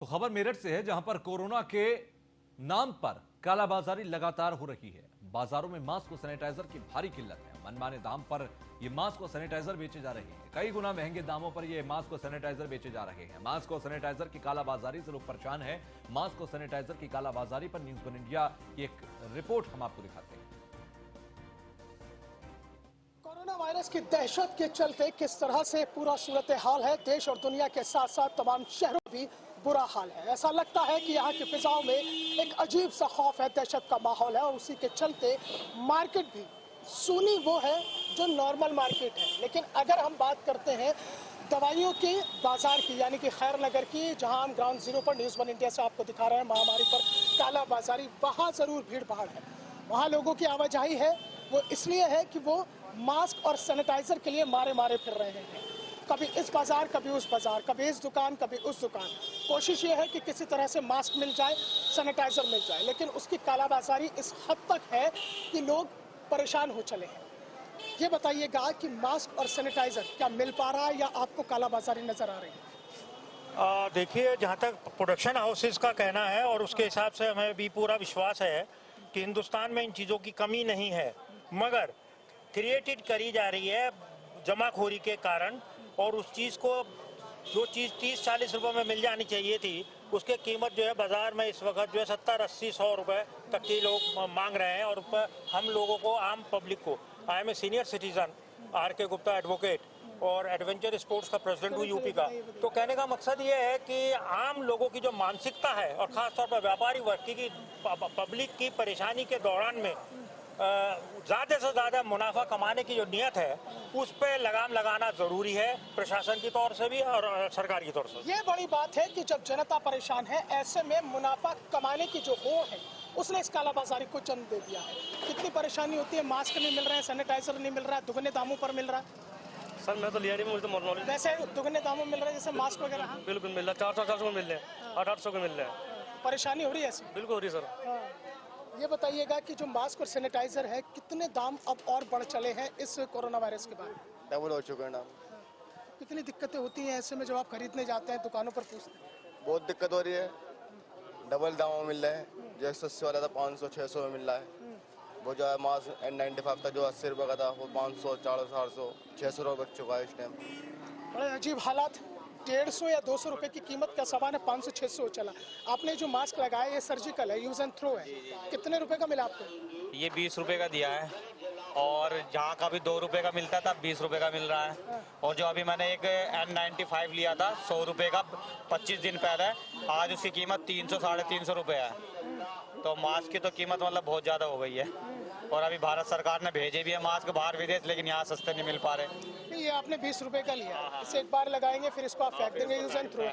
तो खबर मेरठ से है, जहां पर कोरोना के नाम पर कालाबाजारी लगातार हो रही है। बाजारों में मास्क और सैनिटाइजर की भारी किल्लत है। मनमाने दाम पर ये मास्क और सैनिटाइजर बेचे जा रहे हैं। कई गुना महंगे दामों पर ये मास्क और सैनिटाइजर बेचे जा रहे हैं। मास्क और सैनिटाइजर की कालाबाजारी से लोग परेशान हैं। मास्क और सैनिटाइजर की कालाबाजारी पर न्यूज वन इंडिया की एक रिपोर्ट हम आपको दिखाते हैं। कोरोना वायरस की दहशत के चलते किस तरह से पूरा सूरत हाल है, देश और दुनिया के साथ साथ तमाम शहरों भी बुरा हाल है। ऐसा लगता है कि यहाँ की फिजाओं में एक अजीब सा खौफ है, दहशत का माहौल है और उसी के चलते मार्केट भी सूनी वो है जो नॉर्मल मार्केट है। लेकिन अगर हम बात करते हैं दवाइयों के बाजार की, यानी कि खैर नगर की, जहां हम ग्राउंड जीरो पर न्यूज़ वन इंडिया से आपको दिखा रहे हैं महामारी पर काला बाजारी, वहाँ ज़रूर भीड़ भाड़ है। वहाँ लोगों की आवाजाही है वो इसलिए है कि वो मास्क और सैनिटाइजर के लिए मारे मारे फिर रहे हैं। कभी इस बाजार, कभी उस बाजार, कभी इस दुकान, कभी उस दुकान। कोशिश ये है कि किसी तरह से मास्क मिल जाए, सैनिटाइजर मिल जाए, लेकिन उसकी कालाबाजारी इस हद तक है कि लोग परेशान हो चले हैं। ये बताइएगा कि मास्क और सैनिटाइजर क्या मिल पा रहा है या आपको कालाबाजारी नजर आ रही है? देखिए, जहाँ तक प्रोडक्शन हाउसेस का कहना है और उसके हिसाब से हमें भी पूरा विश्वास है कि हिंदुस्तान में इन चीज़ों की कमी नहीं है, मगर क्रिएटेड करी जा रही है जमाखोरी के कारण। और उस चीज़ को, जो चीज़ 30-40 रुपये में मिल जानी चाहिए थी, उसके कीमत जो है बाज़ार में इस वक्त जो है 70-80-100 रुपये तक की लोग मांग रहे हैं। और हम लोगों को, आम पब्लिक को, I am a senior citizen, RK Gupta advocate और एडवेंचर स्पोर्ट्स का प्रेसिडेंट हूँ यूपी का। तो कहने का मकसद ये है कि आम लोगों की जो मानसिकता है और ख़ासतौर पर व्यापारी वर्ग की, पब्लिक की परेशानी के दौरान में ज़्यादा से ज़्यादा मुनाफा कमाने की जो नियत है, उस पर लगाम लगाना ज़रूरी है, प्रशासन की तौर से भी और सरकार की तौर से। ये बड़ी बात है कि जब जनता परेशान है, ऐसे में मुनाफा कमाने की जो होड़ है उसने इस कालाबाजारी को जन्म दे दिया है। कितनी परेशानी होती है, मास्क नहीं मिल रहे हैं, सैनिटाइजर नहीं मिल रहा है, दुगने दामों पर मिल रहा है। सर मैं तो लिया नहीं, मुझे तो नॉलेज। वैसे दुगने दामों में मिल रहे हैं, जैसे मास्क वगैरह? बिल्कुल मिल रहा है, 400 को मिल रहे हैं, 800 को मिल रहे हैं। परेशानी हो रही है ऐसी? बिल्कुल हो रही है सर। ये बताइएगा कि जो मास्क और सैनिटाइजर है, कितने दाम अब और बढ़ चले हैं इस कोरोना वायरस के बाद? डबल हो चुके हैं दाम। कितनी दिक्कतें होती हैं ऐसे में जब आप खरीदने जाते हैं, दुकानों पर पूछते हैं? बहुत दिक्कत हो रही है, डबल दाम में मिल रहे हैं। जो 180 वाला था 500-600 में मिल रहा है। वो जो है मास्क N95 था जो 80 रुपये का था, वो 500, 400, 600 रुपये बच चुका है इस टाइम। बड़े अजीब हालात। 150 या 200 रुपए की कीमत का सामान है, 500-600 चला। आपने जो मास्क लगाया ये सर्जिकल है, यूज एंड थ्रो है, कितने रुपए का मिला आपको? ये 20 रुपए का दिया है, और जहाँ का भी 2 रुपए का मिलता था 20 रुपए का मिल रहा है। और जो अभी मैंने एक N95 लिया था 100 रुपए का 25 दिन पहले, आज उसकी कीमत 300-350 रुपए है। तो मास्क की तो कीमत मतलब बहुत ज़्यादा हो गई है। और अभी भारत सरकार ने भेजे भी है मास्क बाहर विदेश, लेकिन यहाँ सस्ते नहीं मिल पा रहे। ये आपने 20 रुपए का लिया, इसे एक बार लगाएंगे फिर इसको आप फेंक देंगे, यूज एंड थ्रो।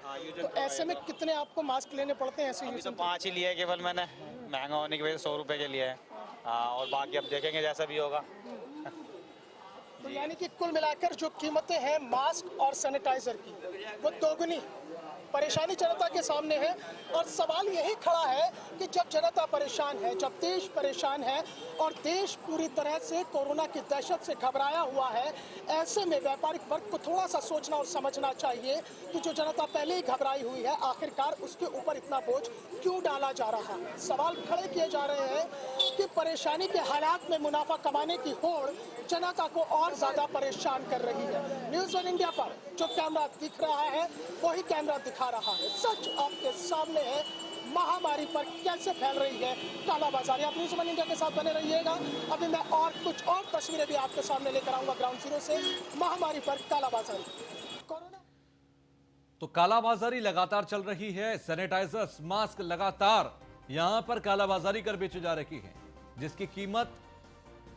तो ऐसे में कितने आपको मास्क लेने पड़ते हैं ऐसे? अभी तो 5 ही लिए केवल मैंने, महंगा होने की वजह से 100 रुपए के लिए है। और बाकी अब देखेंगे जैसा भी होगा। तो यानी कि कुल मिलाकर जो कीमतें हैं मास्क और सैनिटाइजर की, वो दोगुनी। परेशानी जनता के सामने है और सवाल यही खड़ा है कि जब जनता परेशान है, जब देश परेशान है और देश पूरी तरह से कोरोना की दहशत से घबराया हुआ है, ऐसे में व्यापारिक वर्ग को थोड़ा सा सोचना और समझना चाहिए कि जो जनता पहले ही घबराई हुई है, आखिरकार उसके ऊपर इतना बोझ क्यों डाला जा रहा है। सवाल खड़े किए जा रहे हैं कि परेशानी के हालात में मुनाफा कमाने की होड़ जनता को और ज्यादा परेशान कर रही है। न्यूज़ वन इंडिया पर जो कैमरा दिख रहा है वही कैमरा दिखा रहा है। सच आपके सामने है, महामारी पर कैसे फैल रही है कालाबाजारी। आप न्यूज़ वन इंडिया के साथ बने रहिएगा। अभी मैं और कुछ और तस्वीरें भी आपके सामने लेकर आऊंगा ग्राउंड जीरो से, महामारी पर कालाबाजारी। कोरोना तो कालाबाजारी लगातार चल रही है। सैनिटाइजर्स, मास्क लगातार यहां पर कालाबाजारी कर बेचे जा रही है, जिसकी कीमत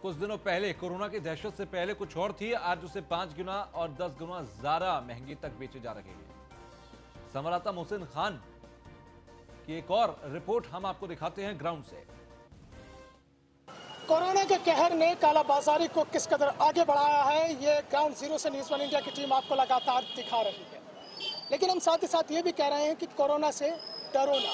कुछ दिनों पहले कोरोना की दहशत से पहले कुछ और थी, आज उसे 5 गुना और 10 गुना ज्यादा महंगी तक बेचे जा रहे हैं। संवाददाता मोहसिन खान की एक और रिपोर्ट हम आपको दिखाते हैं ग्राउंड से। कोरोना के कहर ने कालाबाजारी को किस कदर आगे बढ़ाया है, ये ग्राउंड जीरो से न्यूज़ वन इंडिया की टीम आपको लगातार दिखा रही है। लेकिन हम साथ ही साथ ये भी कह रहे हैं कि कोरोना से डरो ना,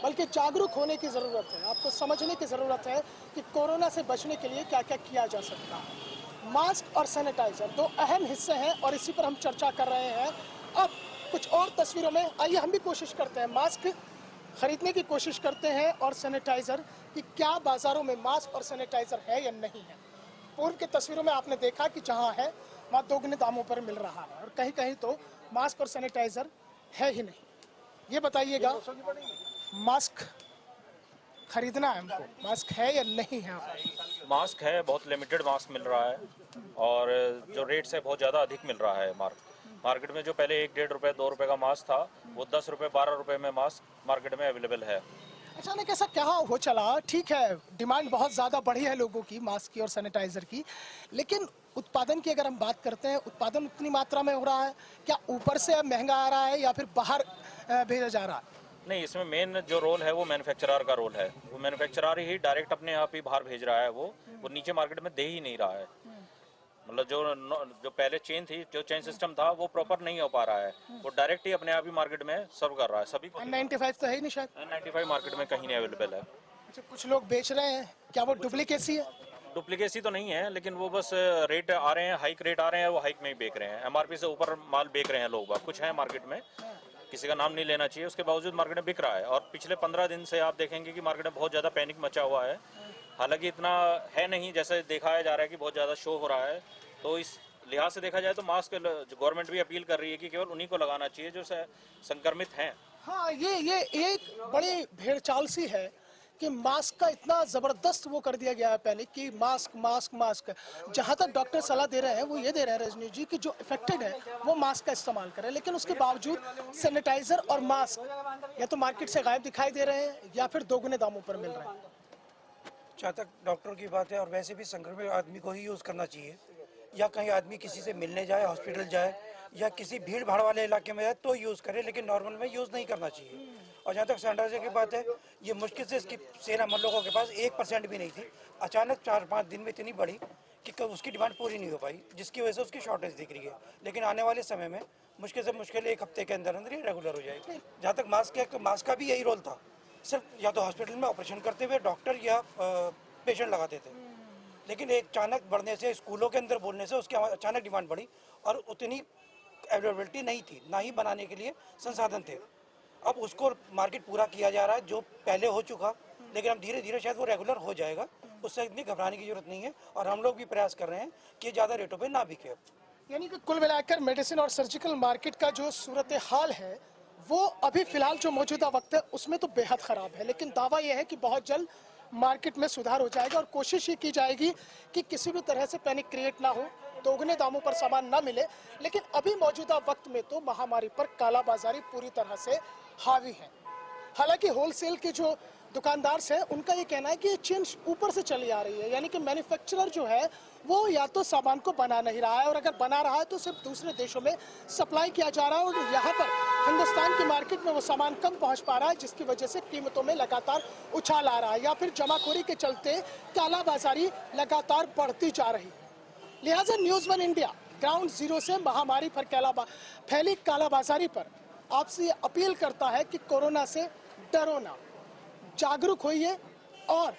बल्कि जागरूक होने की ज़रूरत है। आपको समझने की ज़रूरत है कि कोरोना से बचने के लिए क्या क्या किया जा सकता है। मास्क और सैनिटाइजर दो अहम हिस्से हैं और इसी पर हम चर्चा कर रहे हैं। अब कुछ और तस्वीरों में आइए हम भी कोशिश करते हैं, मास्क खरीदने की कोशिश करते हैं और सैनिटाइजर कि क्या बाजारों में मास्क और सैनिटाइजर है या नहीं है। पूर्व की तस्वीरों में आपने देखा कि जहां है वहां दोगुने दामों पर मिल रहा है और कहीं कहीं तो मास्क और सैनिटाइजर है ही नहीं। ये बताइएगा, मास्क खरीदना है हमको, मास्क है या नहीं है? मास्क है, बहुत लिमिटेड मास्क मिल रहा है और जो रेट्स है बहुत ज़्यादा अधिक मिल रहा है। मार्केट में जो पहले 1-1.5 रुपये 2 रुपये का मास्क था वो 10 रुपये 12 रुपये में मास्क मार्केट में अवेलेबल है। अचानक ऐसा क्या हो चला? ठीक है, डिमांड बहुत ज़्यादा बढ़ी है लोगों की मास्क की और सैनिटाइजर की, लेकिन उत्पादन की अगर हम बात करते हैं, उत्पादन उतनी मात्रा में हो रहा है क्या? ऊपर से महंगा आ रहा है या फिर बाहर भेजा जा रहा है? नहीं, इसमें मेन जो रोल है वो मैन्युफैक्चरर का रोल है। वो मैन्युफैक्चरर ही डायरेक्ट अपने आप ही बाहर भेज रहा है, वो नीचे मार्केट में दे ही नहीं रहा है। मतलब जो पहले चेन थी, जो चेन सिस्टम था वो प्रॉपर नहीं हो पा रहा है। वो डायरेक्ट ही अपने आप ही मार्केट में सर्व कर रहा है सभी को। N95 तो है ही नहीं शायद। N95 मार्केट में कहीं नहीं अवेलेबल है। अच्छा, कुछ लोग बेच रहे हैं, क्या वो डुप्लीकेसी है? डुप्लीकेसी तो नहीं है, लेकिन वो बस रेट आ रहे हैं, हाइक रेट आ रहे हैं, वो हाइक में ही बेच रहे हैं। एमआरपी से ऊपर माल बेच रहे हैं लोग। कुछ है मार्केट में, किसी का नाम नहीं लेना चाहिए, उसके बावजूद मार्केट में बिक रहा है। और पिछले 15 दिन से आप देखेंगे कि मार्केट में बहुत ज़्यादा पैनिक मचा हुआ है। हालांकि इतना है नहीं जैसे दिखाया जा रहा है कि बहुत ज़्यादा शो हो रहा है। तो इस लिहाज से देखा जाए तो मास्क गवर्नमेंट भी अपील कर रही है कि केवल उन्हीं को लगाना चाहिए जो संक्रमित हैं। हाँ, ये एक बड़ी भेड़चाल सी है कि मास्क का इतना ज़बरदस्त वो कर दिया गया है पहले कि मास्क मास्क मास्क। जहाँ तक डॉक्टर सलाह दे रहे हैं वो ये दे रहे हैं रजनी जी कि जो इफेक्टेड है वो मास्क का इस्तेमाल करें, लेकिन उसके बावजूद सैनिटाइजर और मास्क या तो मार्केट से गायब दिखाई दे रहे हैं या फिर दोगुने दामों पर मिल रहे हैं। जहाँ तक डॉक्टर की बात है, और वैसे भी संक्रमित आदमी को ही यूज़ करना चाहिए, या कहीं आदमी किसी से मिलने जाए, हॉस्पिटल जाए या किसी भीड़ भाड़ वाले इलाके में जाए तो यूज़ करे, लेकिन नॉर्मल में यूज़ नहीं करना चाहिए। और जहाँ तक सैनिटाइजर की बात है, ये मुश्किल से इसकी सेना हम लोगों के पास 1% भी नहीं थी। अचानक 4-5 दिन में इतनी बढ़ी कि उसकी डिमांड पूरी नहीं हो पाई, जिसकी वजह से उसकी शॉर्टेज दिख रही है। लेकिन आने वाले समय में मुश्किल से मुश्किल 1 हफ्ते के अंदर अंदर ये रेगुलर हो जाएगी। जहाँ तक मास्क है, तो मास्क का भी यही रोल था, सिर्फ या तो हॉस्पिटल में ऑपरेशन करते हुए डॉक्टर या पेशेंट लगाते थे। लेकिन एक अचानक बढ़ने से, स्कूलों के अंदर बोलने से उसकी अचानक डिमांड बढ़ी और उतनी अवेलेबिलिटी नहीं थी, ना ही बनाने के लिए संसाधन थे। अब उसको मार्केट पूरा किया जा रहा है जो पहले हो चुका, लेकिन अब धीरे धीरे शायद वो रेगुलर हो जाएगा। उससे इतनी घबराने की जरूरत नहीं है और हम लोग भी प्रयास कर रहे हैं कि ज़्यादा रेटों पे ना बिके। यानी कि कुल मिलाकर मेडिसिन और सर्जिकल मार्केट का जो सूरत हाल है वो अभी फिलहाल जो मौजूदा वक्त है उसमें तो बेहद ख़राब है, लेकिन दावा यह है कि बहुत जल्द मार्केट में सुधार हो जाएगा और कोशिश ये की जाएगी कि किसी भी तरह से पैनिक क्रिएट ना हो, दोगुने दामों पर सामान ना मिले। लेकिन अभी मौजूदा वक्त में तो महामारी पर कालाबाजारी पूरी तरह से हावी है। हालांकि होलसेल के जो दुकानदार हैं उनका ये कहना है कि ये चेन ऊपर से चली आ रही है, यानी कि मैन्युफैक्चरर जो है वो या तो सामान को बना नहीं रहा है और अगर बना रहा है तो सिर्फ दूसरे देशों में सप्लाई किया जा रहा है और यहाँ पर हिंदुस्तान की मार्केट में वो सामान कम पहुँच पा रहा है, जिसकी वजह से कीमतों में लगातार उछाल आ रहा है या फिर जमाखोरी के चलते कालाबाजारी लगातार बढ़ती जा रही है। लिहाजा न्यूज़ 1 इंडिया ग्राउंड जीरो से महामारी पर फैली कालाबाजारी पर आपसे अपील करता है कि कोरोना से डरो ना, जागरूक होइए और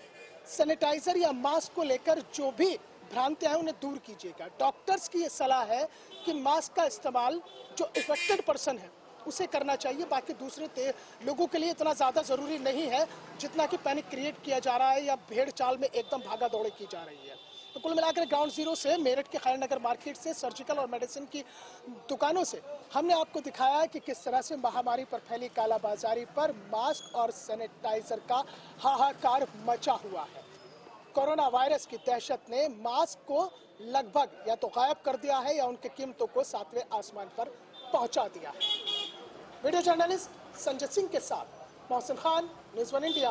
सैनिटाइजर या मास्क को लेकर जो भी भ्रांतियां हैं उन्हें दूर कीजिएगा। डॉक्टर्स की ये सलाह है कि मास्क का इस्तेमाल जो इफेक्टेड पर्सन है उसे करना चाहिए, बाकी दूसरे लोगों के लिए इतना ज़्यादा ज़रूरी नहीं है जितना कि पैनिक क्रिएट किया जा रहा है या भेड़ चाल में एकदम भागा दौड़ी की जा रही है। तो कुल मिलाकर ग्राउंड जीरो से, मेरठ के खैरनगर मार्केट से, सर्जिकल और मेडिसिन की दुकानों से हमने आपको दिखाया कि किस तरह से महामारी पर फैली कालाबाजारी पर मास्क और सैनिटाइजर का हाहाकार मचा हुआ है। कोरोना वायरस की दहशत ने मास्क को लगभग या तो गायब कर दिया है या उनकी कीमतों को 7वें आसमान पर पहुंचा दिया है। वीडियो जर्नलिस्ट संजय सिंह के साथ मोहसिन खान, न्यूज़ 1 इंडिया।